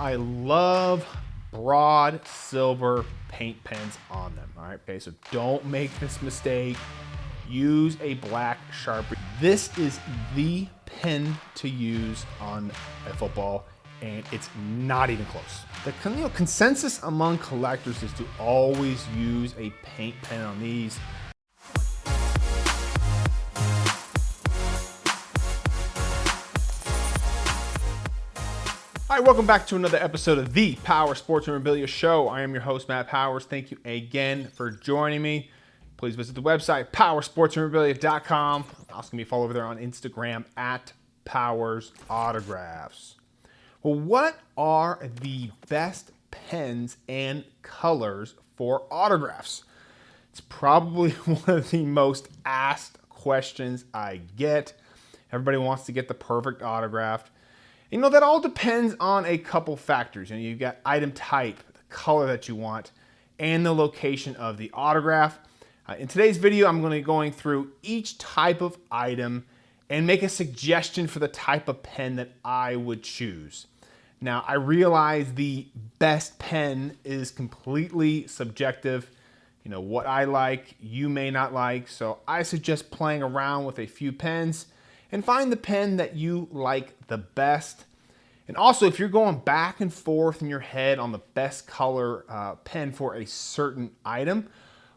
I love broad silver paint pens on them. All right, okay, so don't make this mistake. Use a black Sharpie. This is the pen to use on a football, and it's not even close. The consensus among collectors is to always use a paint pen on these. All right, welcome back to another episode of the Powers Sports Memorabilia Show. I am your host, Matt Powers. Thank you again for joining me. Please visit the website, powersportsmemorabilia.com. Also, give me a follow over there on Instagram at Powers Autographs. Well, what are the best pens and colors for autographs? It's probably one of the most asked questions I get. Everybody wants to get the perfect autograph. You know, that all depends on a couple factors. You know, you've got item type, the color that you want, and the location of the autograph. In today's video, I'm going to be going through each type of item and make a suggestion for the type of pen that I would choose. Now, I realize the best pen is completely subjective. You know, what I like, you may not like. So I suggest playing around with a few pens and find the pen that you like the best. And also, if you're going back and forth in your head on the best color pen for a certain item,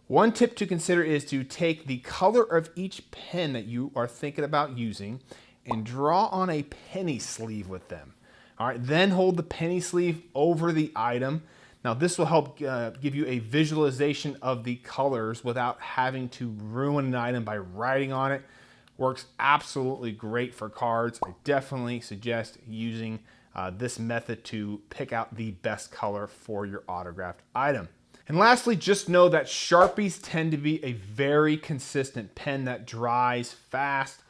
one tip to consider is to take the color of each pen that you are thinking about using and draw on a penny sleeve with them. All right, then hold the penny sleeve over the item. Now, this will help give you a visualization of the colors without having to ruin an item by writing on it. Works absolutely great for cards. I definitely suggest using this method to pick out the best color for your autographed item. And lastly, just know that Sharpies tend to be a very consistent pen that dries fast,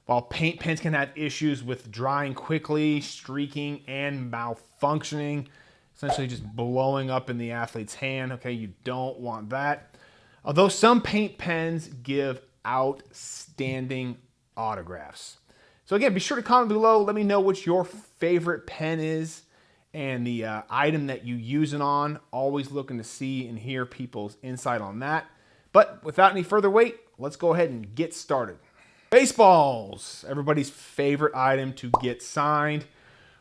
while paint pens can have issues with drying quickly, streaking, and malfunctioning, essentially just blowing up in the athlete's hand. Okay, you don't want that. Although some paint pens give outstanding autographs. So again, be sure to comment below. Let me know what your favorite pen is and the item that you use it on. Always looking to see and hear people's insight on that. But without any further wait, let's go ahead and get started. Baseballs, everybody's favorite item to get signed.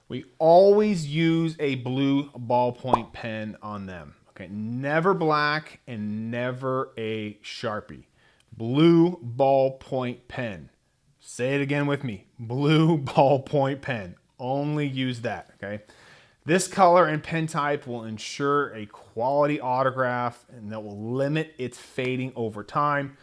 We always use a blue ballpoint pen on them. Okay, never black and never a Sharpie. Blue ballpoint pen. Say it again with me. Blue ballpoint pen. Only use that, okay? This color and pen type will ensure a quality autograph and that will limit its fading over time.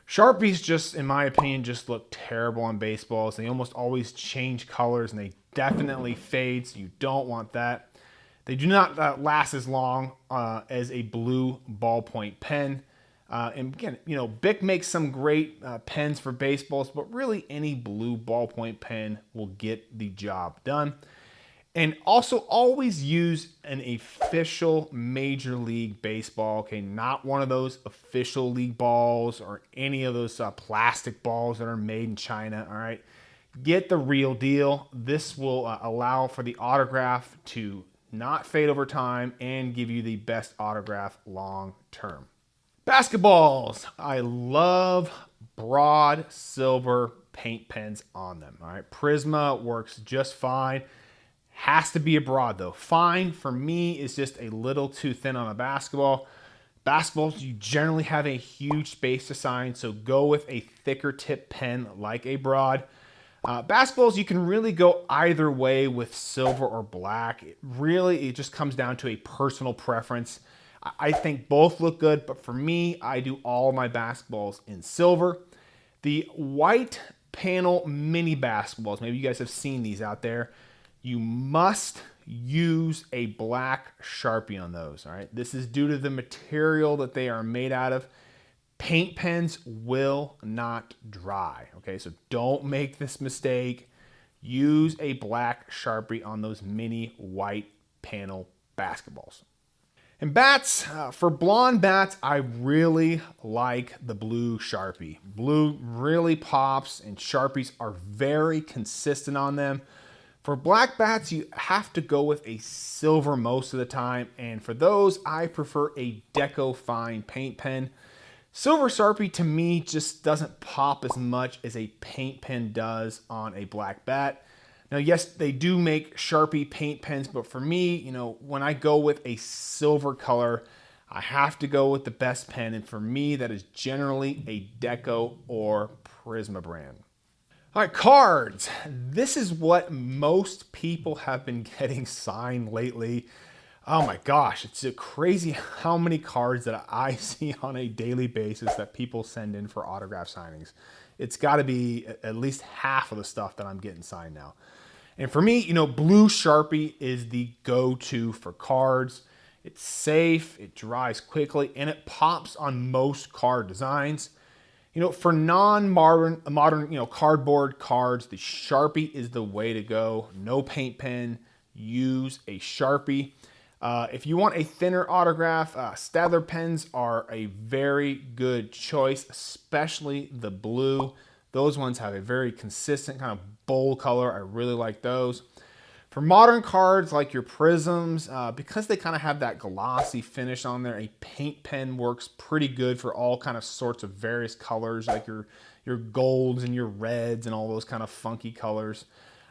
Sharpies just, in my opinion, just look terrible on baseballs. They almost always change colors and they definitely fade, so you don't want that. They do not last as long as a blue ballpoint pen. And again, you know, Bic makes some great pens for baseballs, but really any blue ballpoint pen will get the job done. And also always use an official Major League Baseball, okay? Not one of those official league balls or any of those plastic balls that are made in China, all right? Get the real deal. This will allow for the autograph to not fade over time and give you the best autograph long term. Basketballs. I love broad silver paint pens on them, all right? Prisma works just fine. Has to be a broad though. Fine for me is just a little too thin on a basketball. Basketballs, you generally have a huge space to sign, so go with a thicker tip pen like a broad. Basketballs, you can really go either way with silver or black. It just comes down to a personal preference. I think both look good, but for me, I do all my basketballs in silver. The white panel mini basketballs, maybe you guys have seen these out there. You must use a black Sharpie on those, all right? This is due to the material that they are made out of. Paint pens will not dry, okay? So don't make this mistake. Use a black Sharpie on those mini white panel basketballs. And bats, for blonde bats, I really like the blue Sharpie. Blue really pops and Sharpies are very consistent on them. For black bats, you have to go with a silver most of the time, and for those, I prefer a Deco Fine paint pen. Silver Sharpie to me just doesn't pop as much as a paint pen does on a black bat. Now, yes, they do make Sharpie paint pens, but for me, when I go with a silver color, I have to go with the best pen, and for me, that is generally a Deco or Prisma brand. All right, cards. This is what most people have been getting signed lately. Oh my gosh, it's crazy how many cards that I see on a daily basis that people send in for autograph signings. It's got to be at least half of the stuff that I'm getting signed now. And for me, blue Sharpie is the go-to for cards. It's safe, it dries quickly, and it pops on most card designs. For non-modern, cardboard cards, the Sharpie is the way to go. No paint pen, use a Sharpie. If you want a thinner autograph, Staedtler pens are a very good choice, especially the blue. Those ones have a very consistent kind of bold color. I really like those. For modern cards like your Prisms, because they kind of have that glossy finish on there, a paint pen works pretty good for all kind of sorts of various colors, like your golds and your reds and all those kind of funky colors.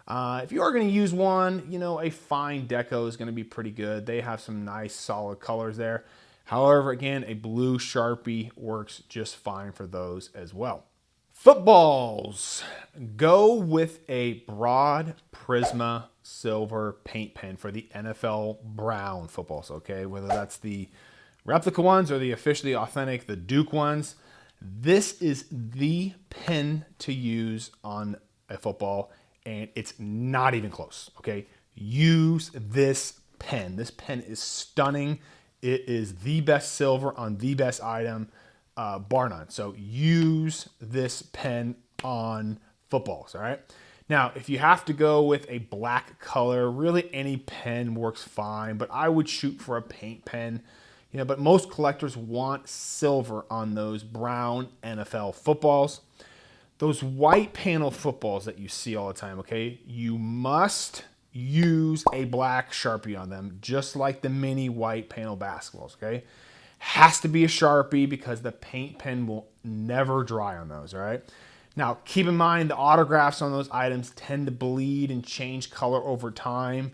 If you are going to use one, a fine Deco is going to be pretty good. They have some nice solid colors there. However, again, a blue Sharpie works just fine for those as well. Footballs. Go with a broad Prisma silver paint pen for the NFL brown footballs, okay? Whether that's the replica ones or the officially authentic, the Duke ones. This is the pen to use on a football, and it's not even close, okay? Use this pen. This pen is stunning. It is the best silver on the best item, bar none. So use this pen on footballs, all right? Now, if you have to go with a black color, really any pen works fine, but I would shoot for a paint pen. But most collectors want silver on those brown NFL footballs. Those white panel footballs that you see all the time, okay? You must use a black Sharpie on them, just like the mini white panel basketballs, okay? Has to be a Sharpie because the paint pen will never dry on those, all right? Now, keep in mind the autographs on those items tend to bleed and change color over time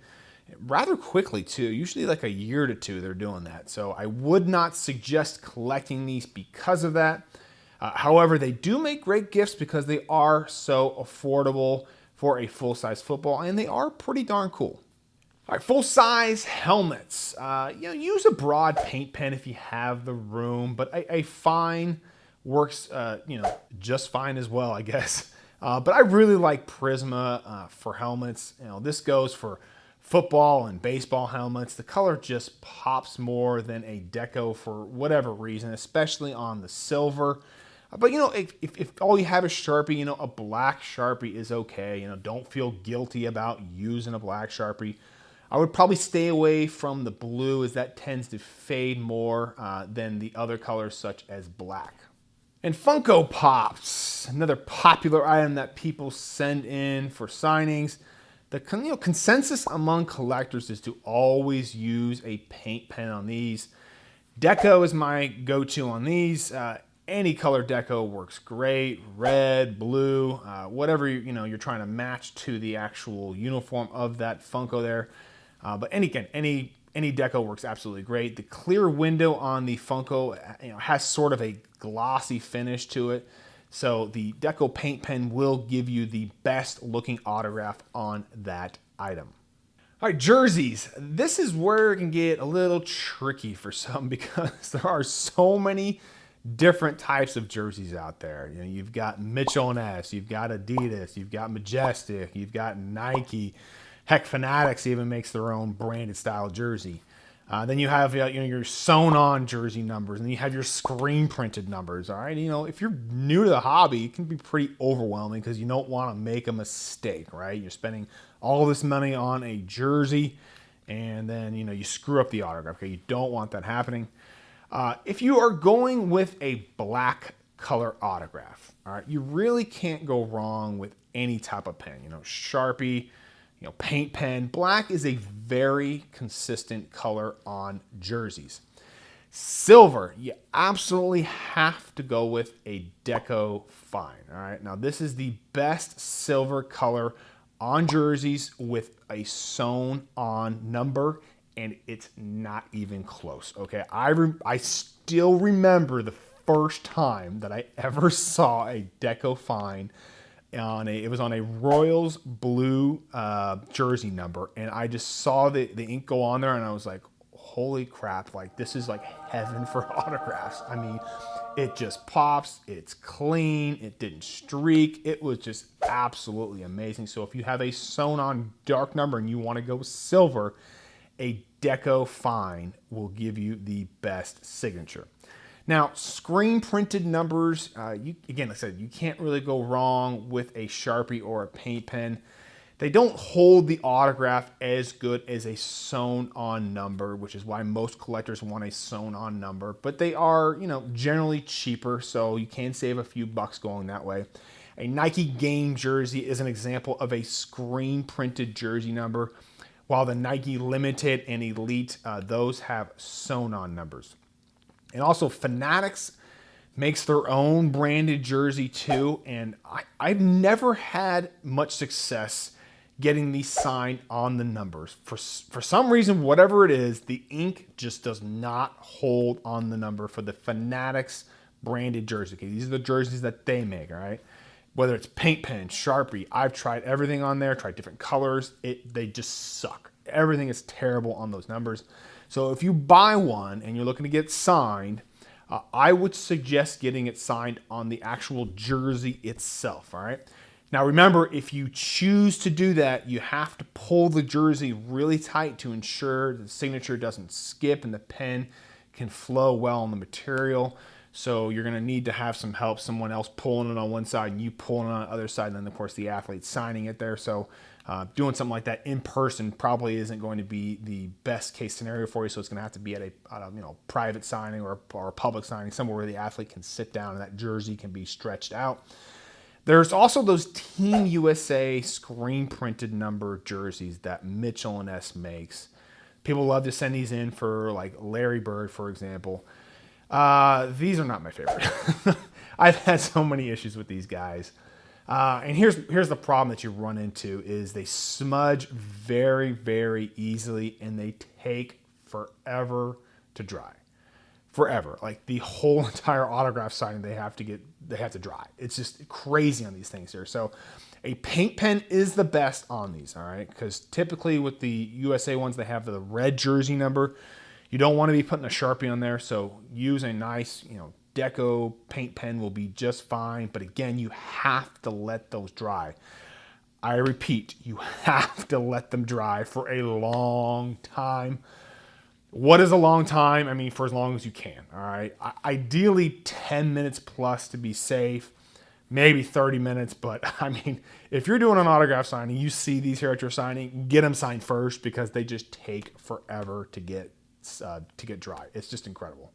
rather quickly too. Usually like a year to two they're doing that. So I would not suggest collecting these because of that. However, they do make great gifts because they are so affordable for a full-size football, and they are pretty darn cool. All right, full-size helmets. Use a broad paint pen if you have the room, but a fine works, just fine as well, I guess. But I really like Prisma for helmets. This goes for football and baseball helmets. The color just pops more than a Deco for whatever reason, especially on the silver. But if all you have is Sharpie, a black Sharpie is okay. Don't feel guilty about using a black Sharpie. I would probably stay away from the blue as that tends to fade more than the other colors such as black. And Funko Pops, another popular item that people send in for signings. The consensus among collectors is to always use a paint pen on these. Deco is my go-to on these. Any color Deco works great. Red, blue, whatever you're trying to match to the actual uniform of that Funko there. But any Deco works absolutely great. The clear window on the Funko has sort of a glossy finish to it. So the Deco paint pen will give you the best looking autograph on that item. All right, jerseys. This is where it can get a little tricky for some because there are so many different types of jerseys out there. You've got Mitchell & S, you've got Adidas, you've got Majestic, you've got Nike. Heck, Fanatics even makes their own branded style jersey. Then you have your sewn-on jersey numbers, and then you have your screen-printed numbers. All right, if you're new to the hobby, it can be pretty overwhelming because you don't want to make a mistake, right? You're spending all this money on a jersey, and then you screw up the autograph. Okay, you don't want that happening. If you are going with a black color autograph, all right, you really can't go wrong with any type of pen. Sharpie. paint pen. Black is a very consistent color on jerseys. Silver, you absolutely have to go with a deco fine. All right, now this is the best silver color on jerseys with a sewn on number, and it's not even close. Okay, I still remember the first time that I ever saw a deco fine it was on a Royals blue jersey number, and I just saw the ink go on there, and I was like, holy crap, like this is like heaven for autographs. I mean, it just pops, it's clean, it didn't streak, it was just absolutely amazing. So if you have a sewn on dark number and you want to go silver, a deco fine will give you the best signature. Now, screen printed numbers, again, like I said, you can't really go wrong with a Sharpie or a paint pen. They don't hold the autograph as good as a sewn on number, which is why most collectors want a sewn on number, but they are, generally cheaper, so you can save a few bucks going that way. A Nike game jersey is an example of a screen printed jersey number, while the Nike Limited and Elite, those have sewn on numbers. And also Fanatics makes their own branded jersey too, and I've never had much success getting these signed on the numbers. For some reason, whatever it is, the ink just does not hold on the number for the Fanatics branded jersey. Okay, these are the jerseys that they make, all right? Whether it's paint pen, Sharpie, I've tried everything on there, tried different colors. They just suck. Everything is terrible on those numbers. So if you buy one and you're looking to get signed, I would suggest getting it signed on the actual jersey itself, all right? Now remember, if you choose to do that, you have to pull the jersey really tight to ensure the signature doesn't skip and the pen can flow well on the material. So you're going to need to have some help, someone else pulling it on one side and you pulling it on the other side, and then of course the athlete signing it there. So doing something like that in person probably isn't going to be the best case scenario for you. So it's going to have to be at a private signing or a public signing, somewhere where the athlete can sit down and that jersey can be stretched out. There's also those Team USA screen printed number jerseys that Mitchell & S makes. People love to send these in for like Larry Bird, for example. These are not my favorite. I've had so many issues with these guys. And here's the problem that you run into is they smudge very, very easily and they take forever to dry. Forever. Like the whole entire autograph signing they have to dry. It's just crazy on these things here. So a paint pen is the best on these, all right? Because typically with the USA ones, they have the red jersey number. You don't want to be putting a Sharpie on there, so use a nice, deco paint pen will be just fine. But again, you have to let those dry. I repeat, you have to let them dry for a long time. What is a long time? I mean, for as long as you can, all right? Ideally 10 minutes plus to be safe, maybe 30 minutes. But I mean, if you're doing an autograph signing, you see these here at your signing, get them signed first because they just take forever to get dry. It's just incredible.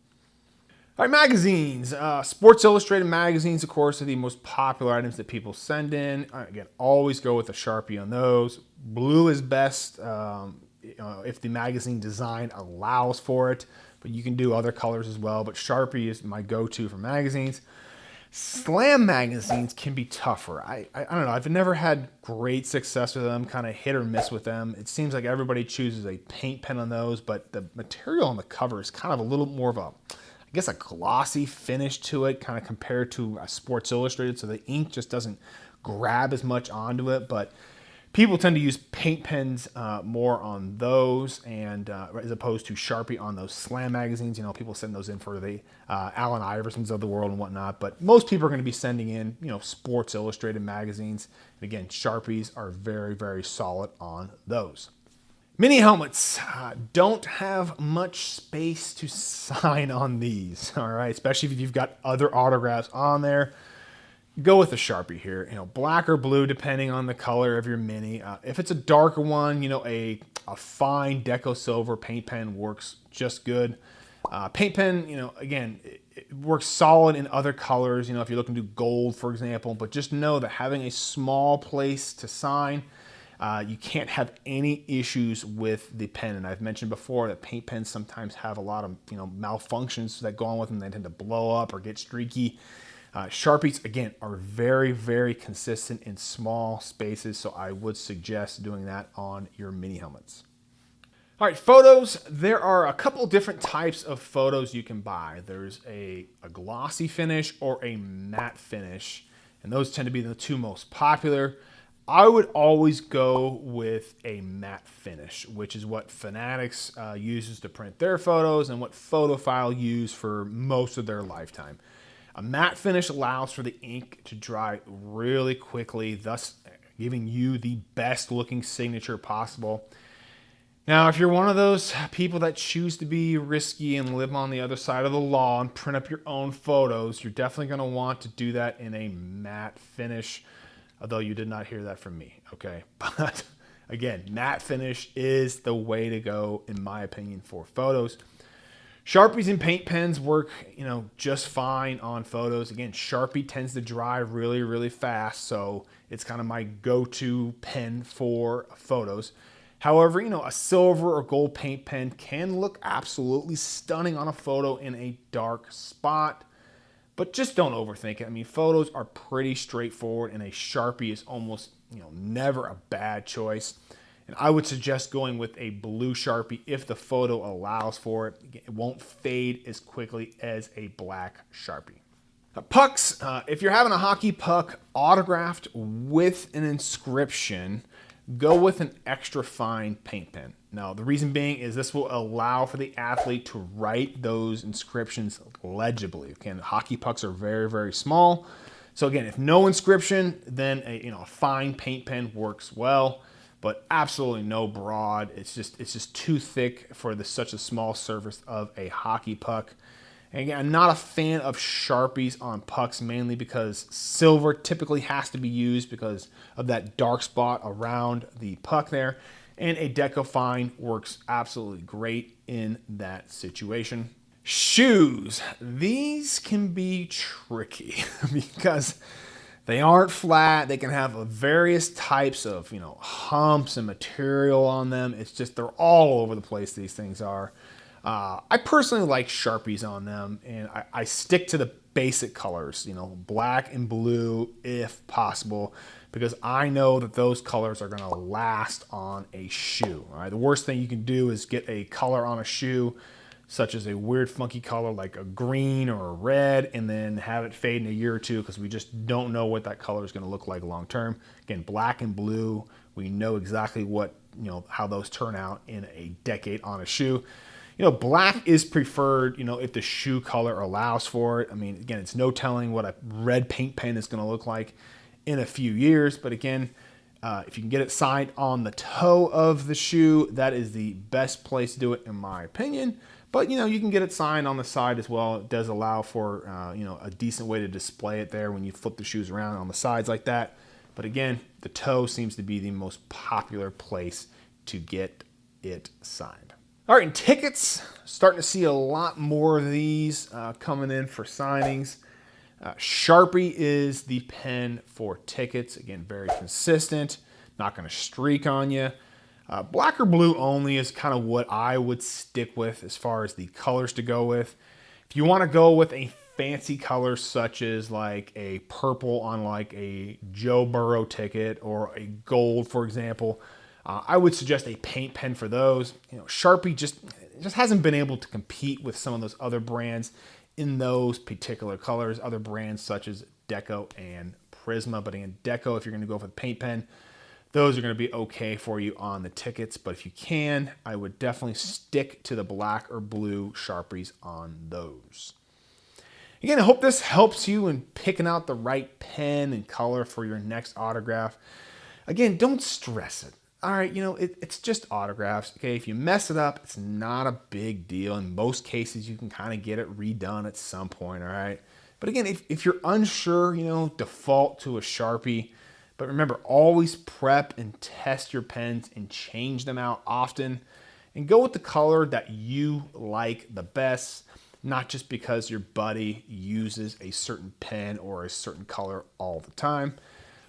All right, magazines. Sports Illustrated magazines, of course, are the most popular items that people send in. Again, always go with a Sharpie on those. Blue is best if the magazine design allows for it, but you can do other colors as well. But Sharpie is my go-to for magazines. Slam magazines can be tougher. I don't know. I've never had great success with them, kind of hit or miss with them. It seems like everybody chooses a paint pen on those, but the material on the cover is kind of a little more of a glossy finish to it, kind of compared to a Sports Illustrated. So the ink just doesn't grab as much onto it, but people tend to use paint pens more on those, and as opposed to Sharpie on those Slam magazines. People send those in for the Allen Iversons of the world and whatnot, but most people are going to be sending in, Sports Illustrated magazines. And again, Sharpies are very, very solid on those. Mini helmets don't have much space to sign on these, all right? Especially if you've got other autographs on there. Go with a Sharpie here, black or blue, depending on the color of your mini. If it's a darker one, a fine deco silver paint pen works just good. Paint pen, again, it works solid in other colors, if you're looking to do gold, for example. But just know that having a small place to sign, You can't have any issues with the pen. And I've mentioned before that paint pens sometimes have a lot of malfunctions that go on with them. They tend to blow up or get streaky. Sharpies, again, are very, very consistent in small spaces, so I would suggest doing that on your mini helmets. All right, photos. There are a couple different types of photos you can buy. There's a glossy finish or a matte finish, and those tend to be the two most popular. I would always go with a matte finish, which is what Fanatics uses to print their photos and what Photophile use for most of their lifetime. A matte finish allows for the ink to dry really quickly, thus giving you the best looking signature possible. Now, if you're one of those people that choose to be risky and live on the other side of the law and print up your own photos, you're definitely going to want to do that in a matte finish, although you did not hear that from me, okay? But again, matte finish is the way to go, in my opinion, for photos. Sharpies and paint pens work, just fine on photos. Again, Sharpie tends to dry really, really fast, so it's kind of my go-to pen for photos. However, a silver or gold paint pen can look absolutely stunning on a photo in a dark spot, but just don't overthink it. I mean, photos are pretty straightforward, and a Sharpie is almost, never a bad choice. And I would suggest going with a blue Sharpie if the photo allows for it. It won't fade as quickly as a black Sharpie. Pucks, if you're having a hockey puck autographed with an inscription, go with an extra fine paint pen. Now, the reason being is this will allow for the athlete to write those inscriptions legibly. Again, hockey pucks are very, very small. So again, if no inscription, then a fine paint pen works well. But absolutely no broad. It's just too thick for such a small surface of a hockey puck. And again, I'm not a fan of Sharpies on pucks, mainly because silver typically has to be used because of that dark spot around the puck there. And a Deco Fine works absolutely great in that situation. Shoes. These can be tricky because they aren't flat. They can have various types of, humps and material on them. It's just, they're all over the place, these things are. I personally like Sharpies on them, and I stick to the basic colors, black and blue if possible, because I know that those colors are going to last on a shoe. All right? The worst thing you can do is get a color on a shoe, such as a weird funky color like a green or a red, and then have it fade in a year or two because we just don't know what that color is going to look like long term. Again, black and blue, we know exactly what, how those turn out in a decade on a shoe. Black is preferred, if the shoe color allows for it. I mean, again, it's no telling what a red paint pen is going to look like in a few years, but again, if you can get it signed on the toe of the shoe, that is the best place to do it, in my opinion. But, you can get it signed on the side as well. It does allow for, a decent way to display it there when you flip the shoes around on the sides like that. But again, the toe seems to be the most popular place to get it signed. All right, and tickets, starting to see a lot more of these coming in for signings. Sharpie is the pen for tickets. Again, very consistent, not going to streak on you. Black or blue only is kind of what I would stick with as far as the colors to go with. If you want to go with a fancy color such as like a purple on like a Joe Burrow ticket or a gold, for example, I would suggest a paint pen for those. Sharpie just hasn't been able to compete with some of those other brands in those particular colors, other brands such as Deco and Prisma. But again, Deco, if you're going to go for the paint pen, those are going to be okay for you on the tickets. But if you can, I would definitely stick to the black or blue Sharpies on those. Again, I hope this helps you in picking out the right pen and color for your next autograph. Again, don't stress it. All right, it's just autographs. Okay, if you mess it up, it's not a big deal. In most cases, you can kind of get it redone at some point, all right? But again, if you're unsure, default to a Sharpie. But remember, always prep and test your pens and change them out often. And go with the color that you like the best, not just because your buddy uses a certain pen or a certain color all the time.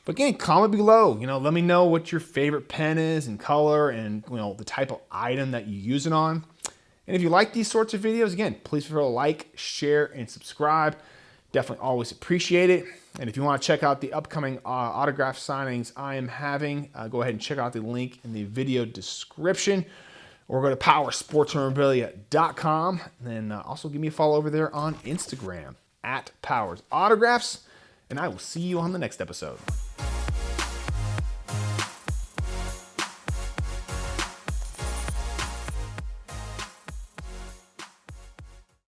But again, comment below. Let me know what your favorite pen is and color and the type of item that you use it on. And if you like these sorts of videos, again, please feel free to like, share, and subscribe. Definitely always appreciate it. And if you want to check out the upcoming autograph signings I am having, go ahead and check out the link in the video description, or go to powersportsmemorabilia.com. And then also give me a follow over there on Instagram @PowersAutographs. And I will see you on the next episode.